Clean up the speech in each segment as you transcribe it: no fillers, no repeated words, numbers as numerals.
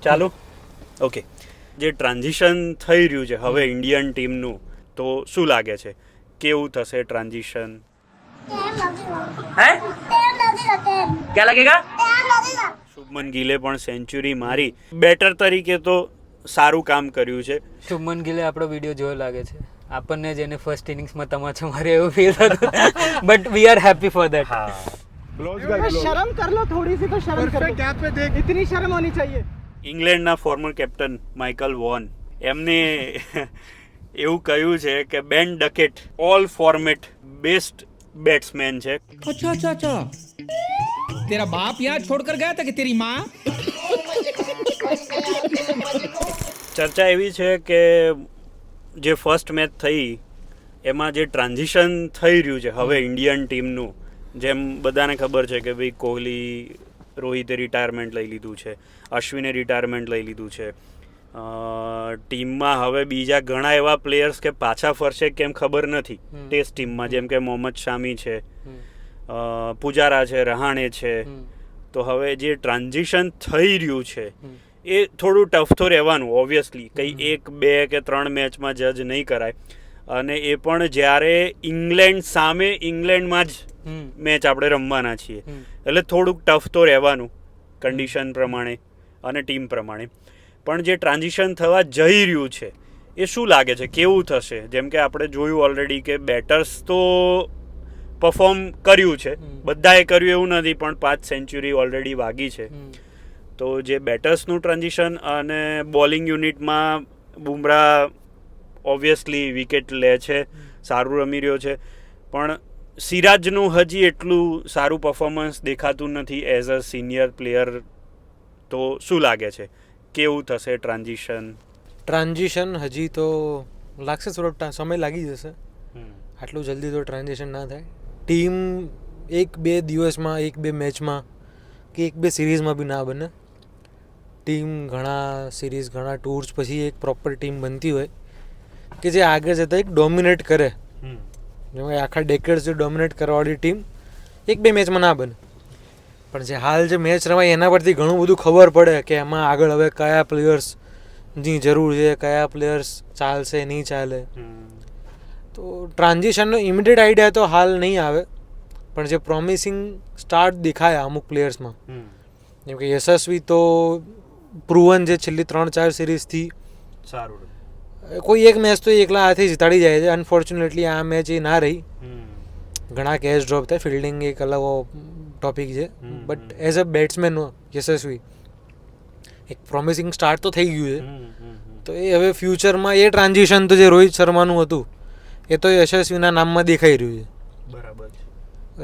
ચાલુ ઓકે. જે ટ્રાન્ઝિશન થઈ રહ્યું છે હવે ઇન્ડિયન ટીમનું, તો શું લાગે છે કેવું થશે ટ્રાન્ઝિશન? है क्या लगेगा? શુભમન ગિલે પણ સેન્ચુરી મારી, બેટર તરીકે તો સારું કામ કર્યું છે. શુભમન ગિલે આપણો વિડીયો જોયો લાગે છે આપણને, જેને ફર્સ્ટ ઇનિંગ્સમાં તમાચા મારે એવું ફીલ થતું, but we are happy for that. शर्म कर लो थोड़ी सी, तो शर्म कर लो, पे देख इतनी शर्म होनी चाहिए. ઇંગ્લેન્ડના ફોર્મર કેપ્ટન માઇકલ વોન એમને એવું કહ્યું છે કે બેન ડકેટ ઓલ ફોર્મેટ બેસ્ટ બેટ્સમેન છે. अच्छा अच्छा अच्छा तेरा बाप यहाँ छोड़कर गया था कि तेरी माँ? ચર્ચા એવી છે કે જે ફર્સ્ટ મેચ થઈ એમાં જે ટ્રાન્ઝિશન થઈ રહ્યું છે હવે ઇન્ડિયન ટીમનું, જેમ બધાને ખબર છે કે ભાઈ કોહલી, રોહિતે રિટાયરમેન્ટ લઈ લીધું છે, અશ્વિને રિટાયરમેન્ટ લઈ લીધું છે, ટીમમાં હવે બીજા ઘણા એવા પ્લેયર્સ કે પાછા ફરશે કેમ ખબર નથી ટેસ્ટ ટીમમાં, જેમ કે મોહમ્મદ શામી છે, પુજારા છે, રહાણે છે. તો હવે જે ટ્રાન્ઝિશન થઈ રહ્યું છે એ થોડું ટફ તો રહેવાનું ઓબ્વિયસલી, કંઈ 1, 2 કે 3 મેચમાં જજ નહીં કરાય. અને એ પણ જ્યારે ઇંગ્લેન્ડ સામે ઇંગ્લેન્ડમાં જ મેચ આપણે રમવાના છીએ, એટલે થોડુંક ટફ તો રહેવાનું કન્ડિશન પ્રમાણે અને ટીમ પ્રમાણે. પણ જે ટ્રાન્ઝિશન થવા જઈ રહ્યું છે એ શું લાગે છે કેવું થશે? જેમ કે આપણે જોયું ઓલરેડી કે બેટર્સ તો પરફોર્મ કર્યું છે, બધાએ કર્યું એવું નથી, પણ 5 સેન્ચુરી ઓલરેડી વાગી છે. તો જે બેટર્સનું ટ્રાન્ઝિશન અને બોલિંગ યુનિટમાં બુમરાહ ઓબ્વિયસલી વિકેટ લે છે, સારું રમી રહ્યો છે, પણ સિરાજનું હજી એટલું સારું પરફોર્મન્સ દેખાતું નથી એઝ અ સિનિયર પ્લેયર. તો શું લાગે છે કેવું થશે ટ્રાન્ઝિશન? ટ્રાન્ઝિશન હજી તો લાગશે, થોડો સમય લાગી જશે, આટલું જલ્દી તો ટ્રાન્ઝિશન ના થાય. ટીમ 1-2 દિવસમાં, 1-2 મેચમાં કે 1-2 સિરીઝમાં બી ના બને. ટીમ ઘણા સિરીઝ, ઘણા ટૂર્સ પછી એક પ્રોપર ટીમ બનતી હોય કે જે આગળ જતાં એક ડોમિનેટ કરે. જેમ કે આખા ડેકેડ્સ જે ડોમિનેટ કરવાવાળી ટીમ 1-2 મેચમાં ના બને, પણ જે હાલ જે મેચ રમાય એના પરથી ઘણું બધું ખબર પડે કે એમાં આગળ હવે કયા પ્લેયર્સની જરૂર છે, કયા પ્લેયર્સ ચાલશે નહીં ચાલે. તો ટ્રાન્ઝિશનનો ઇમિડિયેટ આઈડિયા તો હાલ નહીં આવે, પણ જે પ્રોમિસિંગ સ્ટાર્ટ દેખાય અમુક પ્લેયર્સમાં, જેમ કે યશસ્વી તો પ્રુવન જે છેલ્લી 3-4 સિરીઝથી સારું, કોઈ એક મેચ તો એકલા હાથે જીતાડી જાય છે. અનફોર્ચ્યુનેટલી આ મેચ એ ના રહી, ઘણા કેચ ડ્રોપ થાય, ફિલ્ડિંગ એક અલગ ટોપિક છે, બટ એઝ અ બેટ્સમેન યશસ્વી એક પ્રોમિસિંગ સ્ટાર્ટ તો થઈ ગયું છે. તો એ હવે ફ્યુચરમાં એ ટ્રાન્ઝિશન તો જે રોહિત શર્માનું હતું એ તો યશસ્વીના નામમાં દેખાઈ રહ્યું છે. બરાબર છે.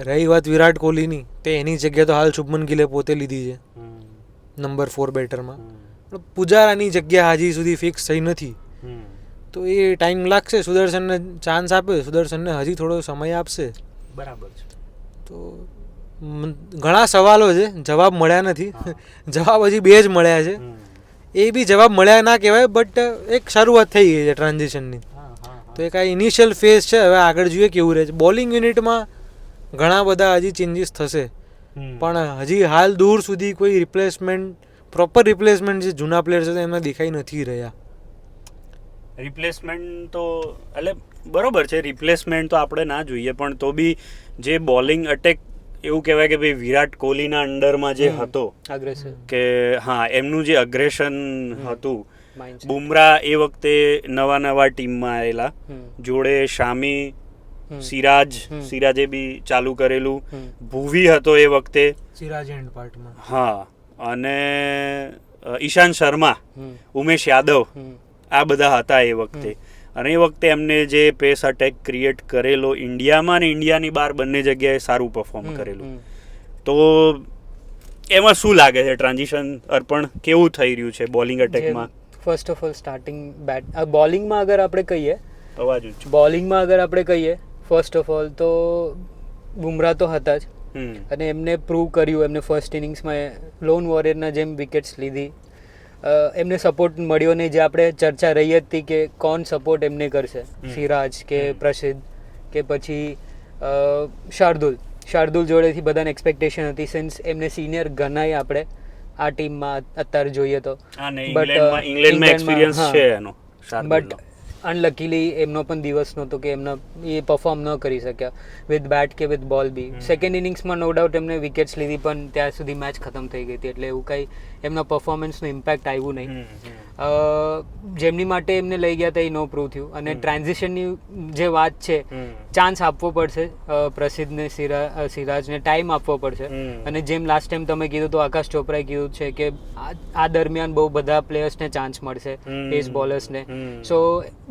રહી વાત વિરાટ કોહલીની, તો એની જગ્યા તો હાલ શુભમન ગિલે પોતે લીધી છે નંબર 4 બેટરમાં. પુજારાની જગ્યા હજી સુધી ફિક્સ થઈ નથી, તો એ ટાઈમ લાગશે. સુદર્શનને ચાન્સ આપે, સુદર્શનને હજી થોડો સમય આપશે. બરાબર છે. તો ઘણા સવાલો છે, જવાબ મળ્યા નથી. જવાબ હજી 2 જ મળ્યા છે, એ બી જવાબ મળ્યા ના કહેવાય, બટ એક શરૂઆત થઈ ગઈ છે ટ્રાન્ઝિશનની. તો એક આ ઇનિશિયલ ફેઝ છે, હવે આગળ જોઈએ કેવું રહે છે. બોલિંગ યુનિટમાં ઘણા બધા હજી ચેન્જીસ થશે, પણ હજી હાલ દૂર સુધી કોઈ રિપ્લેસમેન્ટ, પ્રોપર રિપ્લેસમેન્ટ જે જૂના પ્લેયર છે એમાં દેખાઈ નથી રહ્યા. રિપ્લેસમેન્ટ તો એટલે બરોબર છે, રિપ્લેસમેન્ટ તો આપણે ના જોઈએ, પણ તો બી જે બોલિંગ અટેક એવું કહેવાય કે ભાઈ વિરાટ કોહલીના અંડરમાં જે હતો કે હા એમનું જે અગ્રેશન હતું, બુમરાહ એ વખતે નવા ટીમમાં આવેલા, જોડે શામી, સિરાજે બી ચાલુ કરેલું, ભુવી હતો એ વખતે, સિરાજ એન્ડ પાર્ટમાં, હા, અને ઈશાંત શર્મા, ઉમેશ યાદવ, આ બધા હતા એ વખતે. અને એ વખતે એમને જે પેસ અટેક ક્રિએટ કરેલો ઇન્ડિયામાં અને ઇન્ડિયાની બહાર બંને જગ્યાએ સારું પરફોર્મ કરેલું. તો એમાં શું લાગે છે ટ્રાન્ઝિશન અર્પણ કેવું થઈ રહ્યું છે બોલિંગ અટેકમાં? ફર્સ્ટ ઓફ ઓલ સ્ટાર્ટિંગ બોલિંગમાં અગર આપણે કહીએ, બોલિંગમાં અગર આપણે કહીએ ફર્સ્ટ ઓફ ઓલ તો બુમરાહ તો હતા જ, અને એમને પ્રૂવ કર્યું, એમને ફર્સ્ટ ઇનિંગ્સમાં લોન વોરિયરના જેમ વિકેટ્સ લીધી, એમને સપોર્ટ મળ્યો નહીં. જે આપણે ચર્ચા રહી હતી કે કોણ સપોર્ટ એમને કરશે, સિરાજ કે પ્રસિદ્ધ કે પછી શાર્દુલ જોડેથી બધાને એક્સપેક્ટેશન હતી, સિન્સ એમને સિનિયર ગણાય આપણે, આ ટીમમાં અત્યારે જોઈએ તો. અને But, ઇંગ્લેન્ડમાં એક્સપિરિયન્સ હા. છે એનો શાર્દુલનો. બટ અનલકીલી એમનો પણ દિવસ નહોતો કે એમના એ પરફોર્મ ન કરી શક્યા વિથ બેટ કે વિથ બોલ બી. સેકન્ડ ઇનિંગ્સમાં નો ડાઉટ એમને વિકેટ્સ લીધી પણ ત્યાં સુધી મેચ ખતમ થઈ ગઈ હતી એટલે એવું કંઈ એમના પરફોર્મન્સનું ઇમ્પેક્ટ આવ્યું નહીં. જેમની માટે એમને લઈ ગયા હતા એ નો પ્રૂવ થયું. અને ટ્રાન્ઝિશનની જે વાત છે, ચાન્સ આપવો પડશે પ્રસિદ્ધને, સિરાજને ટાઈમ આપવો પડશે. અને જેમ લાસ્ટ ટાઈમ તમે કીધું તો આકાશ ચોપરાએ કીધું છે કે આ દરમિયાન બહુ બધા પ્લેયર્સને ચાન્સ મળશે, પેસ બોલર્સને. સો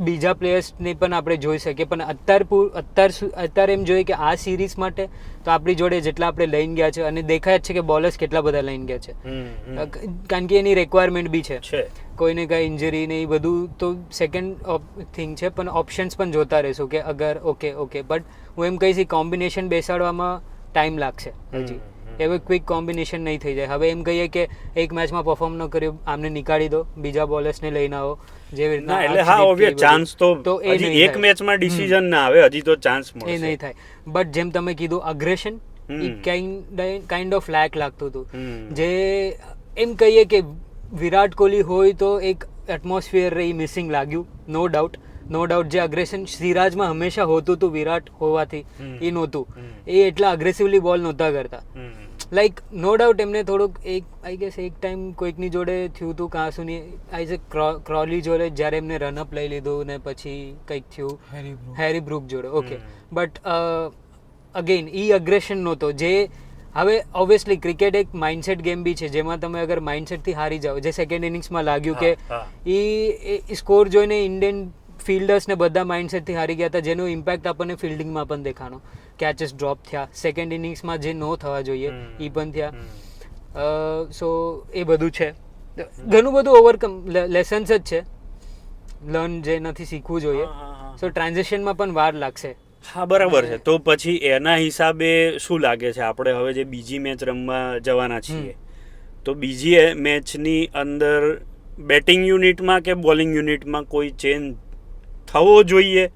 બીજા પ્લેયર્સને પણ આપણે જોઈ શકીએ. પણ અત્યારે એમ જોઈએ કે આ સિરીઝ માટે તો આપણી જોડે જેટલા આપણે લઈને ગયા છે અને દેખાય જ છે કે બોલર્સ કેટલા બધા લઈને ગયા છે, કારણ કે એની રિક્વાયરમેન્ટ બી છે. કોઈને કાંઈ ઇન્જરી ને એ બધું તો સેકન્ડ થિંગ છે, પણ ઓપ્શન્સ પણ જોતા રહીશું કે અગર ઓકે બટ હું એમ કહીશ કોમ્બિનેશન બેસાડવામાં ટાઈમ લાગશે હજી. હવે ક્વિક કોમ્બિનેશન નહીં થઈ જાય. હવે એમ કહીએ કે એક મેચમાં પરફોર્મ ન કર્યું આમને નીકાળી દો, બીજા બોલર્સને લઈને આવો જેવી રીતના. એટલે હા ઓબ્વિયસ ચાન્સ તો હજી એક મેચમાં ડિસિઝન ના આવે, હજી તો ચાન્સ મળશે. એ નહીં થાય. બટ જેમ તમે કીધું અગ્રેશન એ કાઇન્ડ ઓફ લેક લાગતું હતું. જે એમ કહીએ કે વિરાટ કોહલી હોય તો એક એટમોસ્ફિયર એ મિસિંગ લાગ્યું, નો ડાઉટ. જે અગ્રેશન સિરાજમાં હંમેશા હોતું હતું વિરાટ હોવાથી એ નહોતું. એ એટલા અગ્રેસિવલી બોલ નહોતા કરતા. લાઈક નો ડાઉટ એમને થોડુંક આઈ ગેસ એક ટાઈમ કોઈકની જોડે થયું હતું કાંસુની ક્રોલી જોડે જ્યારે એમને રનઅપ લઈ લીધું ને પછી કંઈક થયું હેરી બ્રુક જોડે. ઓકે બટ અગેન ઈ અગ્રેશન નહોતો. જે હવે ઓબ્વિયસલી ક્રિકેટ એક માઇન્ડસેટ ગેમ બી છે જેમાં તમે અગર માઇન્ડસેટથી હારી જાઓ, જે સેકન્ડ ઇનિંગ્સમાં લાગ્યું કે એ સ્કોર જોઈને ઇન્ડિયન ફિલ્ડર્સને બધા માઇન્ડસેટથી હારી ગયા હતા, જેનો ઇમ્પેક્ટ આપણને ફિલ્ડિંગમાં પણ દેખાણો. કેચેસ ડ્રોપ થયા સેકન્ડ ઇનિંગ્સમાં જે નો થવા જોઈએ એ પણ થયા. સો એ બધું છે, ઘણું બધું ઓવરકમ લેસન્સ જ છે, લર્ન જે નથી શીખવું જોઈએ. સો ટ્રાન્ઝિશનમાં પણ વાર લાગશે. હા બરાબર છે. તો પછી એના હિસાબે શું લાગે છે, આપણે હવે જે બીજી મેચ રમવા જવાના છીએ તો બીજી મેચની અંદર બેટિંગ યુનિટમાં કે બોલિંગ યુનિટમાં કોઈ ચેન્જ થવો જોઈએ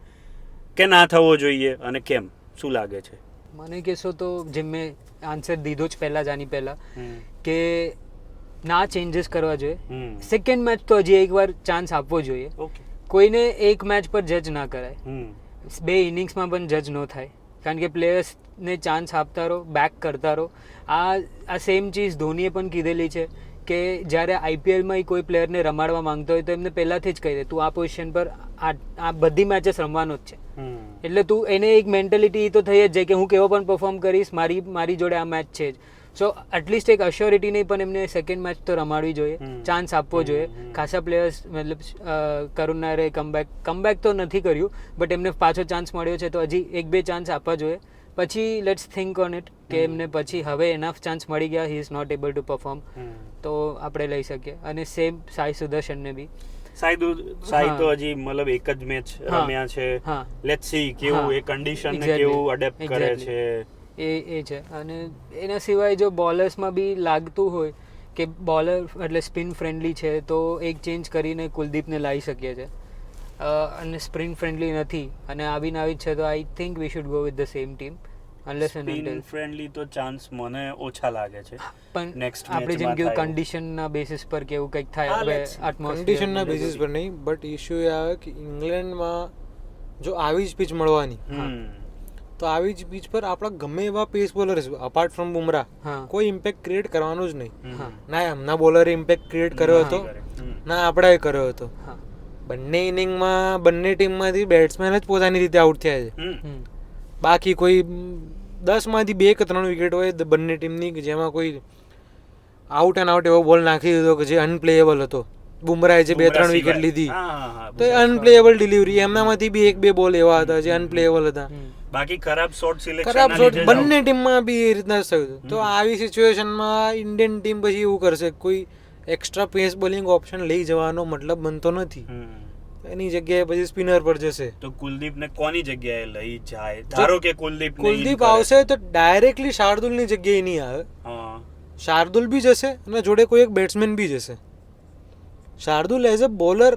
કે ના થવો જોઈએ અને કેમ, શું લાગે છે? મને કહેશો તો જેમ મેં આન્સર દીધો જ પહેલાં જ આની પહેલાં કે ના ચેન્જીસ કરવા જોઈએ. સેકન્ડ મેચ તો હજી એકવાર ચાન્સ આપવો જોઈએ. કોઈને એક મેચ પર જજ ના કરાય, બે ઇનિંગ્સમાં પણ જજ ન થાય, કારણ કે પ્લેયર્સને ચાન્સ આપતા રહો, બેક કરતા રહો. આ સેમ ચીઝ ધોનીએ પણ કીધેલી છે કે જ્યારે આઈપીએલમાં કોઈ પ્લેયરને રમાડવા માંગતો હોય તો એમને પહેલાંથી જ કહી દે તું આ પોઝિશન પર આ બધી મેચેસ રમવાનો જ છે. એટલે તું એને એક મેન્ટેલિટી તો થઈ જ જાય કે હું કેવો પણ પરફોર્મ કરીશ, મારી જોડે આ મેચ છે જ. સો એટલીસ્ટ એક અશ્યોરિટી નહીં પણ એમને સેકન્ડ મેચ તો રમાડવી જોઈએ, ચાન્સ આપવો જોઈએ. ખાસા પ્લેયર્સ મતલબ કરુણારે કમબેક તો નથી કર્યું બટ એમને પાછો ચાન્સ મળ્યો છે તો હજી એક બે ચાન્સ આપવા જોઈએ. પછી લેટ્સ થિંક ઓન ઇટ કે એમને પછી હવે એનફ ચાન્સ મળી ગયા, he is not able to perform, તો આપણે લઈ શકીએ. અને સેમ સાઈ સુદર્શનને બી સાઈ તો હજી મતલબ એક જ મેચ રમ્યા છે. લેટ્સ સી કેવું એ કન્ડિશન ને કેવું એડેપ્ટ કરે છે એ છે. અને એના સિવાય જો બોલર્સમાં બી લાગતું હોય કે બોલર એટલે સ્પિન ફ્રેન્ડલી છે તો એક ચેન્જ કરીને કુલદીપને લાવી શકીએ છીએ. અને સ્પિન ફ્રેન્ડલી નથી અને આવીને આવી છે તો I think we should go with the same team. Spin friendly તો ચાન્સ મને ઓછા લાગે છે. પણ આપણે જેમ કે કન્ડિશનના બેસિસ પર કેવું કંઈક થાય, હવે કન્ડિશનના બેસિસ પર નહીં બટ ઇશ્યુ એ આવે કે ઇંગ્લેન્ડમાં જો આવી જ પીચ મળવાની તો આવી જ પીચ પર આપણા ગમે એવા પેસ બોલર અપાર્ટ ફ્રોમ બુમરાહ કોઈ ઇમ્પેક્ટ ક્રિએટ કરવાનું જ નહીં. ના એમના બોલરે ઇમ્પેક્ટ ક્રિએટ કર્યો હતો ના આપણાએ કર્યો હતો. બંને ઇનિંગમાં બંને ટીમમાંથી બેટ્સમેન જ પોતાની રીતે આઉટ થયા છે. બાકી કોઈ 10માંથી 2 કે 3 વિકેટ હોય બંને ટીમની જેમાં કોઈ આઉટ એન્ડ આઉટ એવો બોલ નાખી દીધો કે જે અનપ્લેએબલ હતો. બુમરાહે જે 2-3 વિકેટ લીધી તો એ અનપ્લેએબલ ડિલિવરી, એમનામાંથી બી 1-2 બોલ એવા હતા જે અનપ્લેએબલ હતા. બાકી ખરાબ શોટ સિલેક્શન, ખરાબ શોટ બંને ટીમમાં બી એ રીતના જ થયું. તો આવી સિચ્યુએશનમાં ઇન્ડિયન ટીમ પછી એવું કરશે, કોઈ એક્સ્ટ્રા પેસ બોલિંગ ઓપ્શન લઈ જવાનો મતલબ બનતો નથી. એની જગ્યાએ પછી સ્પિનર પર જશે. તો કુલદીપને કોની જગ્યાએ લઈ જાય? ધારો કે કુલદીપ આવશે તો ડાયરેક્ટલી શાર્દુલની જગ્યાએ નહીં આવે. શાર્દુલ બી જશે અને જોડે કોઈ એક બેટ્સમેન બી જશે. શાર્દુલ એઝ અ બોલર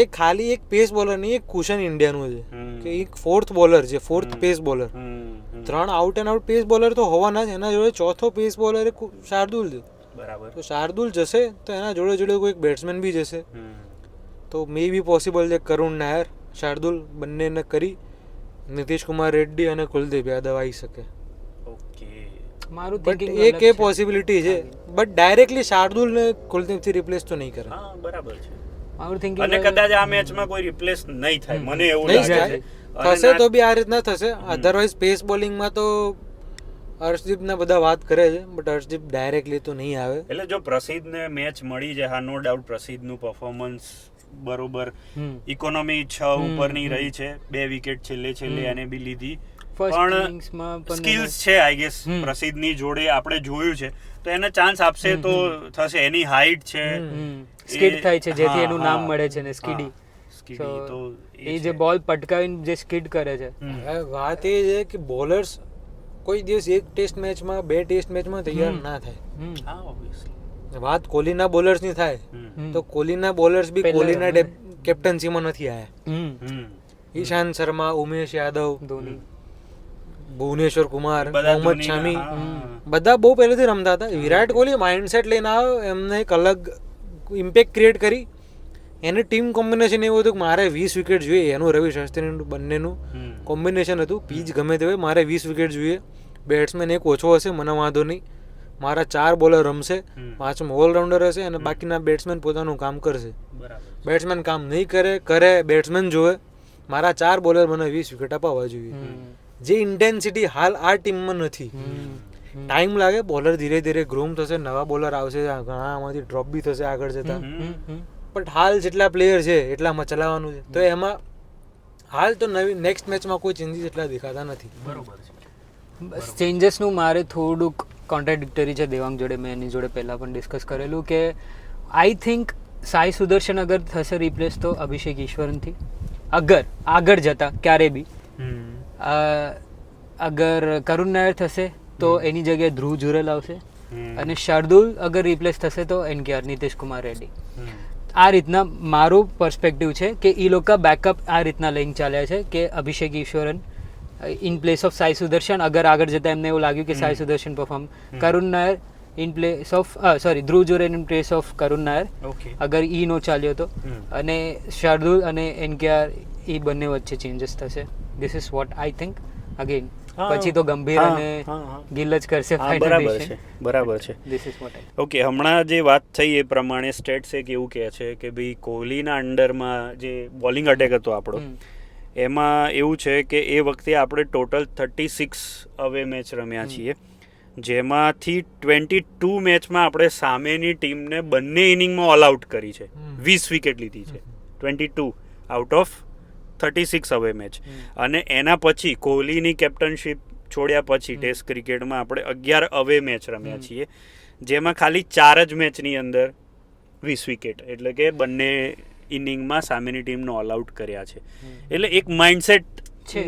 એ ખાલી એક પેસ બોલર નહીં, એક કુશન ઇન્ડિયાનું છે કે એક ફોર્થ બોલર છે, fourth pace bowler. 3 out and out pace bowler તો હોવાના જ, એના જોડે ચોથો પેસ બોલર શાર્દુલ છે. બરાબર. તો શાર્દુલ જશે તો એના જોડે જોડે કોઈ બેટ્સમેન બી જશે, તો મે બી પોસિબલ છે કરુણ નાયર શાર્દુલ બંનેને કરી નીતિશ કુમાર રેડ્ડી અને કુલદીપ યાદવ આવી શકે. ઓકે. મારું બટ thinking એક અલગ એ છે. પોસિબિલિટી છે, બટ ડાયરેક્ટલી શાર્દુલ ને કુલદીપથી રિપ્લેસ તો નહીં કરે. હા બરાબર છે. મારું thinking અને અલગ- કદાચ આ મેચમાં કોઈ રિપ્લેસ નહીં થાય, મને એવું નહીં લાગે થાય. છે. અને થશે તો ના- બી આ રીતના થશે. અધરવાઇઝ પેસ બોલિંગમાં તો હર્ષદીપના બધા વાત કરે છે, બટ હર્ષદીપ ડાયરેક્ટલી તો નહીં આવે. એટલે જો પ્રસિદ્ધને મેચ મળી જાય, હા નો ડાઉટ પ્રસિદ્ધનું પરફોર્મન્સ બરોબર ઇકોનોમી 6 ઉપરની રહી છે, 2 વિકેટ છેલ્લે એને બી લીધી, First પણ inningsમાં પણ સ્કિલ્સ છે આઈ ગેસ પ્રસિદ્ધની જોડે આપણે જોયું છે, તો એને ચાન્સ આપશે તો થશે. એની હાઈટ છે, સ્કીડ થાય છે જેથી હા, એનું હા. નામ મળે છે ને સ્કીડી. સ્કીડી તો એ જે બોલ પટકાવીને જે સ્કીડ કરે છે. હવે વાત એ છે કે બોલર્સ કોઈ દિવસ એક ટેસ્ટ મેચમાં 2 ટેસ્ટ મેચમાં તૈયાર ના થાય. હા ઓબ્વિયસલી. વાત કોહલીના બોલર્સની થાય તો કોહલીના બોલર્સ બી પહેલા કોહલીના કેપ્ટન્સીમાં નથી આવ્યા. હમ. ઈશાંત શર્મા, ઉમેશ યાદવ, ધોની. ભુવનેશ્વર કુમાર, બધા મોહમ્મદ ધોનીના, શામી, હા. બધા બહુ પહેલેથી રમતા હતા. વિરાટ કોહલી માઇન્ડસેટ લઈને આવ્યો, એમને એક અલગ ઇમ્પેક્ટ ક્રિએટ કરી. એને ટીમ કોમ્બિનેશન એવું હતું કે મારે 20 વિકેટ જોઈએ. એનું રવિ શાસ્ત્રીનું બંનેનું કોમ્બિનેશન હતું, પીચ ગમે તે હોય મારે 20 વિકેટ જોઈએ. બેટ્સમેન એક ઓછો હશે મને વાંધો નહીં, મારા 4 બોલર રમશે, 5 ઓલરાઉન્ડર હશે અને બાકીના બેટ્સમેન પોતાનું કામ કરશે. બરાબર. બેટ્સમેન કામ નહીં કરે બેટ્સમેન જોવે, મારા 4 બોલર મને 20 વિકેટ અપાવવા જોઈએ. જે ઇન્ટેન્સિટી હાલ આ ટીમમાં નથી. ટાઈમ લાગે, બોલર ધીરે ધીરે ગ્રૂમ થશે, નવા બોલર આવશે, ઘણા આમાંથી ડ્રોપ બી થશે આગળ જતા, બટ હાલ જેટલા પ્લેયર છે એટલામાં ચલાવવાનું છે. તો એમાં હાલ તો નેક્સ્ટ મેચમાં કોઈ ચેન્જીસ એટલા દેખાતા નથી. બરોબર છે. ચેન્જીસનું મારે થોડુંક કોન્ટ્રાડિક્ટરી છે દેવાંગ જોડે. મેં એની જોડે પહેલાં પણ ડિસ્કસ કરેલું કે આઈ થિંક સાઈ સુદર્શન અગર થશે રિપ્લેસ તો અભિષેક ઈશ્વરનથી, અગર આગળ જતા ક્યારે બી. અગર કરુણ નાયર થશે તો એની જગ્યાએ ધ્રુવ જુરેલ આવશે, અને શાર્દુલ અગર રિપ્લેસ થશે તો NKR નીતિશ કુમાર રેડ્ડી. આ રીતના મારું પર્સપેક્ટિવ છે કે એ લોકો બેકઅપ આ રીતના લઈને ચાલ્યા છે કે Abhishek Easwaran in place of Sai Sudharsan. અગર આગળ જતા એમને એવું લાગ્યું કે સાઈ સુદર્શન પરફોર્મ, કરુણ Nair in place of Dhruv Jurel in place of કરુણ નાયર, ઓકે. અગર ઈ નો ચાલ્યો તો, અને શાર્દુલ અને NKR એ બંને વચ્ચે ચેન્જીસ થશે. This is what I think. Again પછી તો ગંભીર અને ગિલ જ કરશે બરાબર છે, બરાબર છે. This is what I. Okay, હમણાં જે વાત થઈ એ પ્રમાણે સ્ટેટ્સ એક એવું કહે છે કે ભાઈ કોહલીના અંડરમાં જે બોલિંગ અટેક હતો આપણો, એમાં એવું છે કે એ વખતે આપણે ટોટલ 36 અવે મેચ રમ્યા છીએ, જેમાંથી 22 મેચમાં આપણે સામેની ટીમને બંને ઇનિંગમાં ઓલ આઉટ કરી છે, 20 વિકેટ લીધી છે. 22 આઉટ ઓફ 36 અવે મેચ. અને એના પછી કોહલીની કેપ્ટનશીપ છોડ્યા પછી ટેસ્ટ ક્રિકેટમાં આપણે 11 અવે મેચ રમ્યા છીએ, જેમાં ખાલી 4 જ મેચની અંદર 20 વિકેટ, એટલે કે બંને ઇનિંગમાં સામેની ટીમને ઓલ આઉટ કર્યા છે. એટલે એક માઇન્ડસેટ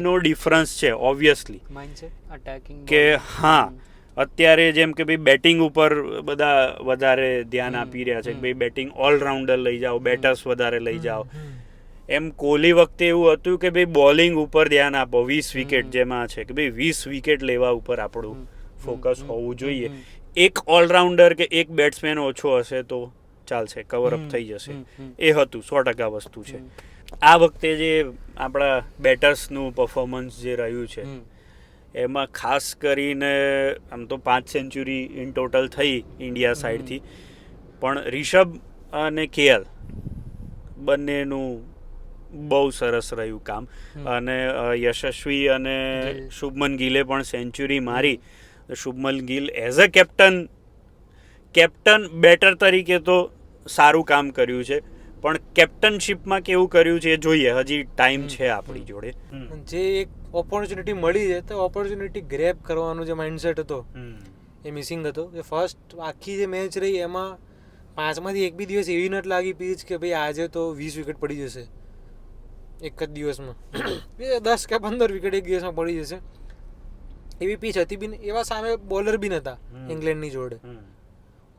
નો ડિફરન્સ છે ઓબ્વિયસલી, માઇન્ડસેટ અટેકિંગ કે હા અત્યારે જેમ કે ભાઈ બેટિંગ ઉપર બધા વધારે ધ્યાન આપી રહ્યા છે કે ભાઈ બેટિંગ ઓલરાઉન્ડર લઈ જાઓ, બેટર્સ વધારે લઈ જાઓ. એમ કોહલી વખતે એવું હતું કે ભાઈ બોલિંગ ઉપર ધ્યાન આપો, 20 વિકેટ જેમાં છે કે ભાઈ 20 વિકેટ લેવા ઉપર આપણું ફોકસ હોવું જોઈએ. એક ઓલરાઉન્ડર કે એક બેટ્સમેન ઓછો હશે તો ચાલશે, કવર અપ થઈ જશે, એ હતું 100% વસ્તુ છે. આ વખતે જે આપણા બેટર્સનું પરફોર્મન્સ જે રહ્યું છે એમાં ખાસ કરીને આમ તો 5 સેન્ચુરી ઇન ટોટલ થઈ ઇન્ડિયા સાઈડથી, પણ રિષભ અને KL બંનેનું બહુ સરસ રહ્યું કામ. અને યશસ્વી અને શુભમન ગિલે પણ સેન્ચુરી મારી. Shubman Gill as a captain batter તરીકે તો સારું કામ કર્યું છે, પણ કેપ્ટનશીપમાં કેવું કર્યું છે એ જોઈએ, હજી ટાઈમ છે આપણી જોડે. જે એક ઓપોર્ચ્યુનિટી મળી છે તો ઓપોર્ચ્યુનિટી ગ્રેબ કરવાનો જે માઇન્ડસેટ હતો એ મિસિંગ હતો. કે ફર્સ્ટ આખી જે મેચ રહી એમાં 5માંથી એક બી દિવસ એવી નથી લાગી પીચ કે ભાઈ આજે તો 20 વિકેટ પડી જશે એક જ દિવસમાં, 10 કે 15 વિકેટ એક દિવસમાં પડી જશે એવી પીચ હતી બી. એવા સામે બોલર બી નહોતા ઇંગ્લેન્ડની જોડે,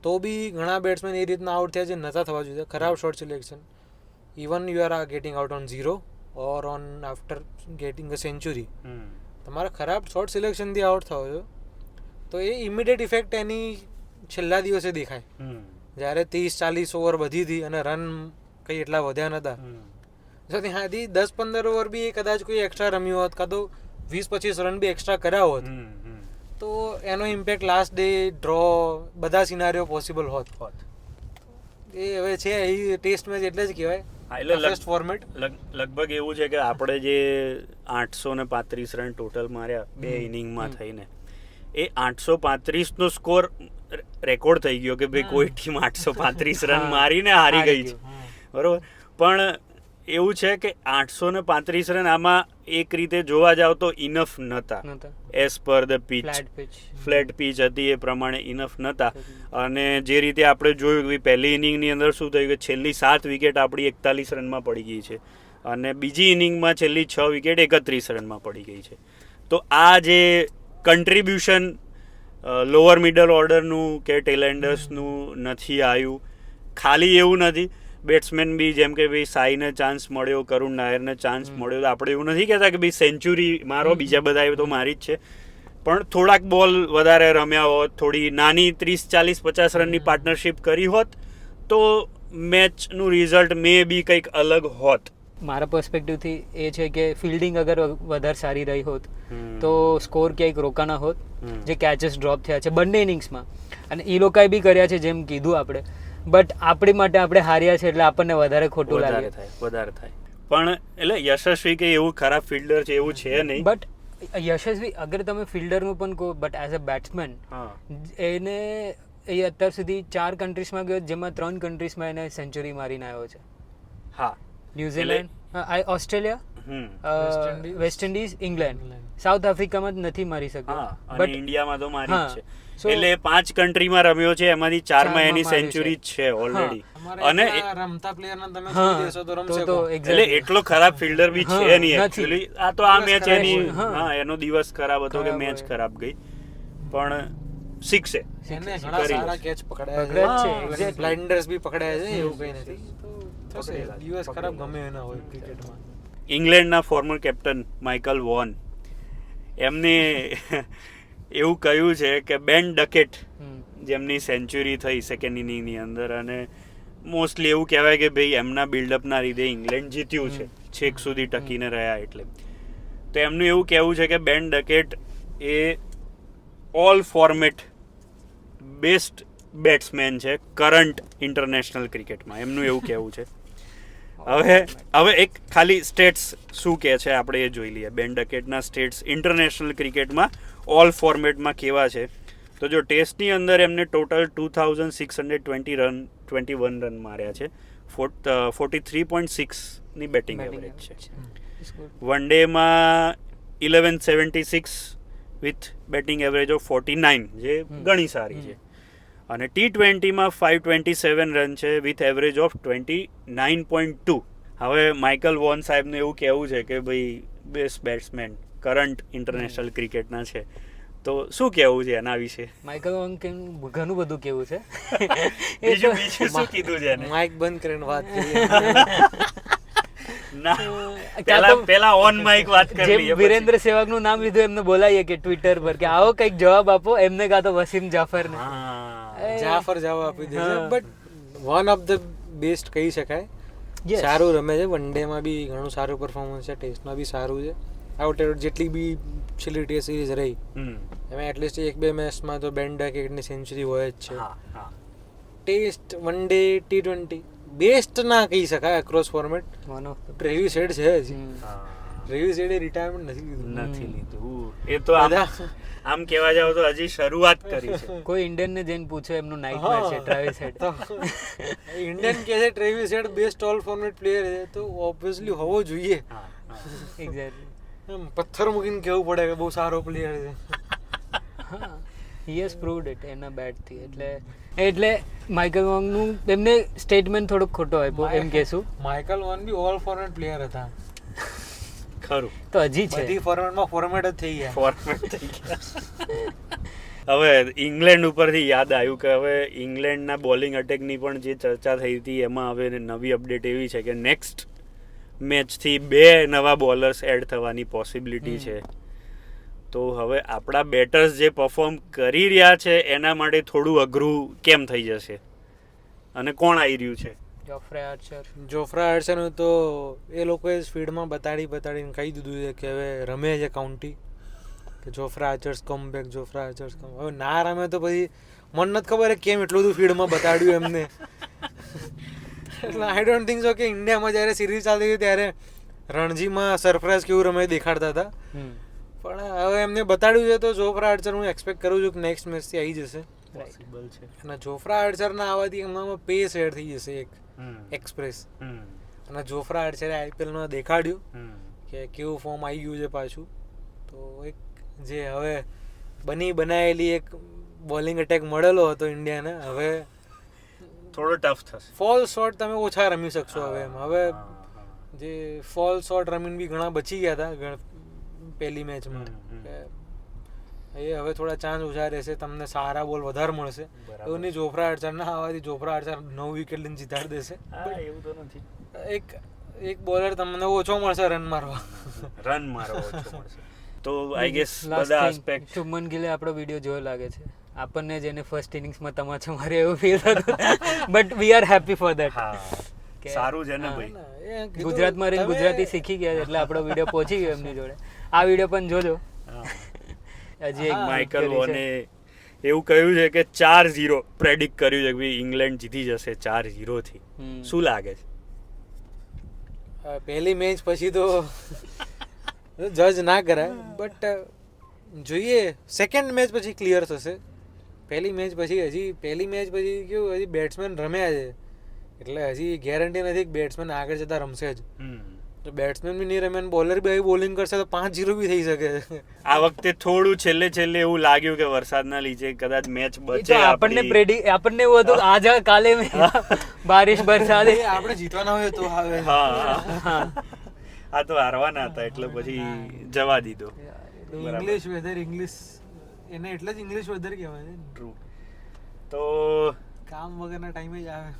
તો બી ઘણા બેટ્સમેન એ રીતના આઉટ થયા જે નહોતા થવા જોઈએ. ખરાબ shot selection, even you are getting out on 0 or on after getting a century, તમારા ખરાબ શોર્ટ સિલેક્શનથી આઉટ થાવ છો તો એ ઇમિડિયેટ ઇફેક્ટ એની છેલ્લા દિવસે દેખાય, જ્યારે 30-40 ઓવર વધી હતી અને રન કંઈ એટલા વધ્યા નહોતા. જો ત્યાંથી 10-15 ઓવર બી કદાચ કોઈ એક્સ્ટ્રા રમ્યો હોત, કાં તો 20-25 રન બી એક્સ્ટ્રા કર્યા હોત, તો એનો ઇમ્પેક્ટ લાસ્ટ ડે ડ્રો બધા સિનારીઓ પોસિબલ હોત. એ હવે છે એ ટેસ્ટ મેચ એટલે જ કહેવાય ફર્સ્ટ ફોર્મેટ. લગભગ એવું છે કે આપણે જે 835 રન ટોટલ માર્યા 2 ઇનિંગમાં થઈને, એ 835 નો સ્કોર રેકોર્ડ થઈ ગયો કે ભાઈ કોઈ ટીમ 835 રન મારીને હારી ગઈ છે, બરોબર. પણ એવું છે કે 835 રન આમાં એક રીતે જોવા જાવ તો ઇનફ નહોતા, as per the pitch, flat pitch હતી એ પ્રમાણે ઇનફ નહોતા. અને જે રીતે આપણે જોયું કે પહેલી ઇનિંગની અંદર શું થયું કે છેલ્લી 7 વિકેટ આપણી 41 રનમાં પડી ગઈ છે અને બીજી ઇનિંગમાં છેલ્લી 6 વિકેટ 31 રનમાં પડી ગઈ છે. તો આ જે કન્ટ્રીબ્યુશન લોઅર મિડલ ઓર્ડરનું કે ટેલેન્ડર્સનું નથી આવ્યું. ખાલી એવું નથી, બેટ્સમેન બી જેમ કે ભાઈ સાઈને ચાન્સ મળ્યો, કરુણ નાયરને ચાન્સ મળ્યો, તો આપણે એવું નથી કહેતા કે ભાઈ સેન્ચુરી મારો, બીજા બધા તો મારી જ છે, પણ થોડાક બોલ વધારે રમ્યા હોત, થોડી નાની 30-40-50 રનની પાર્ટનરશિપ કરી હોત તો મેચનું રિઝલ્ટ મે બી કંઈક અલગ હોત. મારા પર્સપેક્ટિવથી એ છે કે ફિલ્ડિંગ અગર વધારે સારી રહી હોત તો સ્કોર ક્યાંક રોકાના હોત. જે કેચેસ ડ્રોપ થયા છે બંને ઇનિંગ્સમાં, અને એ લોકોએ બી કર્યા છે જેમ કીધું આપણે, બટ આપણી માટે આપણે હાર્યા છે એટલે આપણને વધારે ખોટું લાગે, વધારે થાય. પણ એટલે યશસ્વી કે એવું ખરાબ ફિલ્ડર છે એવું છે નહીં, બટ યશસ્વી અગર તમે ફિલ્ડરનું પણ કહો, બટ એઝ અ બેટ્સમેન એને એ અત્યાર સુધી 4 કન્ટ્રીઝમાં ગયો જેમાં 3 કન્ટ્રીઝમાં એને સેન્ચુરી મારીને આવ્યો છે. હા, New Zealand, Australia, West Indies, England, south આફ્રિકામાં જ નથી મારી શક્યો, બટ ઇન્ડિયામાં તો મારી જ છે. એટલે 5 કન્ટ્રીમાં રમ્યો છે, એમાંથી 4માં એની સેન્ચુરી જ છે ઓલરેડી. અને રમતા પ્લેયરને તમે છોડી દેશો તો રમશે કોણ? એટલે એટલો ખરાબ ફિલ્ડર બી છે નહીં એક્ચ્યુઅલી. આ તો આ મેચ એની એનો દિવસ ખરાબ હતો કે મેચ ખરાબ ગઈ, પણ શીખશે. એને ઘણા સારા કેચ પકડાયા છે, બ્લાઇન્ડર્સ બી પકડાયા છે, એવું કંઈ નથી. થશે, દિવસ ખરાબ ગમે એના હોય ક્રિકેટમાં. ઇંગ્લેન્ડના ફોર્મર કેપ્ટન માઇકલ વોન એમને એવું કહ્યું છે કે બેન ડકેટ જેમની સેન્ચુરી થઈ સેકન્ડ ઇનિંગની અંદર, અને મોસ્ટલી એવું કહેવાય કે ભાઈ એમના બિલ્ડઅપના લીધે ઇંગ્લેન્ડ જીત્યું છે, છેક સુધી ટકીને રહ્યા. એટલે તો એમનું એવું કહેવું છે કે બેન ડકેટ એ ઓલ ફોર્મેટ બેસ્ટ બેટ્સમેન છે કરંટ ઇન્ટરનેશનલ ક્રિકેટમાં, એમનું એવું કહેવું છે. હવે એક ખાલી સ્ટેટ્સ શું કહે છે આપણે એ જોઈ લઈએ. બેન ડકેટના સ્ટેટ્સ ઇન્ટરનેશનલ ક્રિકેટમાં ઓલ ફોર્મેટમાં કેવા છે. તો જો ટેસ્ટની અંદર એમને ટોટલ 2621 રન માર્યા છે, 43.6ની બેટિંગ એવરેજ છે. વન ડેમાં 1176 વિથ બેટિંગ એવરેજ ઓફ 49, જે ઘણી સારી છે. અને T20માં 527 રન છે વિથ એવરેજ ઓફ 29.2. હવે માઇકલ વોન સાહેબનું એવું કહેવું છે કે ભાઈ બેસ્ટ બેટ્સમેન કરંટ ઇન્ટરનેશનલ ક્રિકેટના છે. તો શું કહેવું છે એના વિશે? માઇકલ વોન ઘણું બધું કેવું છે. બીજું શું કીધું છે એને? માઇક બંધ કરીને વાત કરીએ. પેલા ઓન માઇક વાત કરી લઈએ. વિરેન્દ્ર સહેવાગનું નામ લીધું એમને બોલાવીએ કે ટ્વિટર પર કે આવો કંઈક જવાબ આપો એમને, કાં તો વસીમ જાફરને. જાફર જવાબ આપી દેશે, but one of the best કહી શકાય. સારું રમે છે, વન ડે માં બી ઘણું સારું પરફોર્મન્સ છે, ટેસ્ટમાં બી સારું છે. આઉટ જેટલી બી છેલ્લી ટેસ્ટ સિરીઝ રહી એમાં એટલીસ્ટ 1-2 મેચમાં તો બેન ડકેટની સેન્ચુરી હોય જ છે. Test, one day, T20 best ના કહી શકાય અક્રોસ ફોર્મેટ. ટ્રેવિસ હેડ છે જ, ટ્રેવિસ હેડે રિટાયરમેન્ટ નથી લીધું. એ તો આમ કહેવા જાવ તો હજી શરૂઆત કરી છે. કોઈ ઇન્ડિયન ને જઈને પૂછો એમનું નાઇટમેર છે ટ્રેવિસ હેડ. ઇન્ડિયન કે છે ટ્રેવિસ હેડ બેસ્ટ ઓલ ફોર્મેટ પ્લેયર છે, તો ઓબ્વિયસલી હોવો જોઈએ. એક્ઝેક્ટલી. પથ્થર મૂકીને કેવું પડે કે બહુ સારો પ્લેયર છે. હી હેઝ પ્રૂવડ ઇટ એના બેટથી. એટલે માઇકલ વોનનું એમને સ્ટેટમેન્ટ થોડોક ખોટો આપ્યો એમ કહેશું. માઇકલ વોન બી ઓલ ફોર્મેટ પ્લેયર હતા. ખરું, તો હજી છે બધી ફોર્મેટમાં ફોર્મેટ જ થઈ ગયા. ફોર્મેટ થઈ ગયા. હવે ઇંગ્લેન્ડ ઉપરથી યાદ આવ્યું કે હવે ઇંગ્લેન્ડના બોલિંગ અટેકની પણ જે ચર્ચા થઈ હતી એમાં હવે નવી અપડેટ એવી છે કે નેક્સ્ટ મેચથી 2 નવા બોલર્સ એડ થવાની પોસિબિલિટી છે. તો હવે આપણા બેટર્સ જે પરફોર્મ કરી રહ્યા છે એના માટે થોડું અઘરું કેમ થઈ જશે અને કોણ આવી રહ્યું છે? જોફ્રા આર્ચરનું તો એ લોકોએ સ્પીડમાં બતાડીને કહી દીધું છે કે હવે રમે છે કાઉન્ટી, કે જોફ્રા આર્ચર્સ કમ બેક, જોફ્રા આર્ચર્સ કમ. હવે ના રમે તો પછી મને નથી ખબર કેમ એટલું બધું ફીડમાં બતાડ્યું એમને. એટલે આઈ ડોન્ટ થિંક સો કે ઇન્ડિયામાં જ્યારે સિરીઝ ચાલતી હતી ત્યારે રણજીમાં સરફરાઝ કેવું રમે દેખાડતા હતા, પણ હવે એમને બતાડ્યું છે તો જોફ્રા આર્ચર હું એક્સપેક્ટ કરું છું કે નેક્સ્ટ મેચથી આવી જશે. પોસિબલ છે. અને જોફ્રા આર્ચરના આવવાથી એમનામાં પેસ એડ થઈ જશે એક એક્સપ્રેસ. અને જોફ્રા આર્ચરે આઈપીએલમાં દેખાડ્યું કે કેવું ફોર્મ આવી ગયું છે પાછું. તો એક જે હવે બનાયેલી એક બોલિંગ અટેક મળેલો હતો ઇન્ડિયાને, હવે થોડો ટફ થશે. ફોલ શોટ તમે ઓછા રમી શકશો હવે એમ. હવે જે ફોલ શોટ રમીને બી ઘણા બચી ગયા હતા પહેલી મેચમાં, એ હવે થોડા ચાન્સ ઓછા રહેશે, તમને સારા બોલ વધારે મળશે. એવું નહીં જોફ્રા આર્ચર ના આવવાથી જોફ્રા આર્ચર 9 વિકેટ લઈને જીતાડી દેશે. એવું તો નથી. એક બોલર તમને ઓછો મળશે રન મારવા ઓછો મળશે. તો આઈ ગેસ બધા એસ્પેક્ટ શુભમન ગિલે આપણો વિડીયો જોયો લાગે છે. આપણને જેને ફર્સ્ટ ઇનિંગ્સમાં તમાચા મારે એવું ફીલ થતું, but we are happy for that. સારું છે ને ભાઈ, ગુજરાતમાં રહીને ગુજરાતી શીખી ગયા એટલે આપણો વિડીયો પહોંચી ગયો એમની જોડે. આ વિડીયો પણ જોજો. હજી એક માઇકલ વોને એવું કહ્યું છે કે 4-0 પ્રેડિક્ટ કર્યું છે કે ભાઈ ઇંગ્લેન્ડ જીતી જશે 4-0 થી. શું લાગે છે? પહેલી મેચ પછી તો જજ ના કરાય, બટ જોઈએ સેકન્ડ મેચ પછી ક્લિયર થશે. પહેલી મેચ પછી કેવું, હજી બેટ્સમેન રમ્યા છે એટલે હજી ગેરંટી નથી કે બેટ્સમેન આગળ જતા રમશે જ. તો બેટ્સમેન બી નહીં રમે, બોલર બી આવી બોલિંગ કરશે તો 5-0 બી થઈ શકે. આ વખતે થોડું છેલ્લે એવું લાગ્યું કે વરસાદના લીધે કદાચ મેચ બચે. આપણને એવું હતું આજ કાલે બારિશ બરસાદ આપણે જીતવાના હોય તો હવે. આ તો હારવાના હતા એટલે પછી જવા દીધો. ઇંગ્લિશ વેધર એને એટલે જ ઇંગ્લિશ વેધર કહેવાય છે. ટ્રુ. તો કામ વગરના ટાઈમે જ આવે.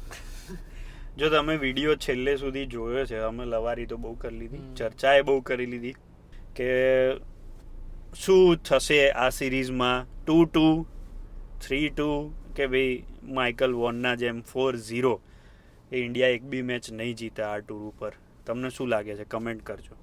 જો તમે વિડીયો છેલ્લે સુધી જોયો છે, અમે લવારી તો બહુ કરી લીધી, ચર્ચાએ બહુ કરી લીધી કે શું થશે આ સિરીઝમાં, 2-2, 3-2 કે ભાઈ માઇકલ વોનના જેમ 4-0 એ ઇન્ડિયા એક બી મેચ નહીં જીતે આ ટૂર ઉપર. તમને શું લાગે છે? કમેન્ટ કરજો.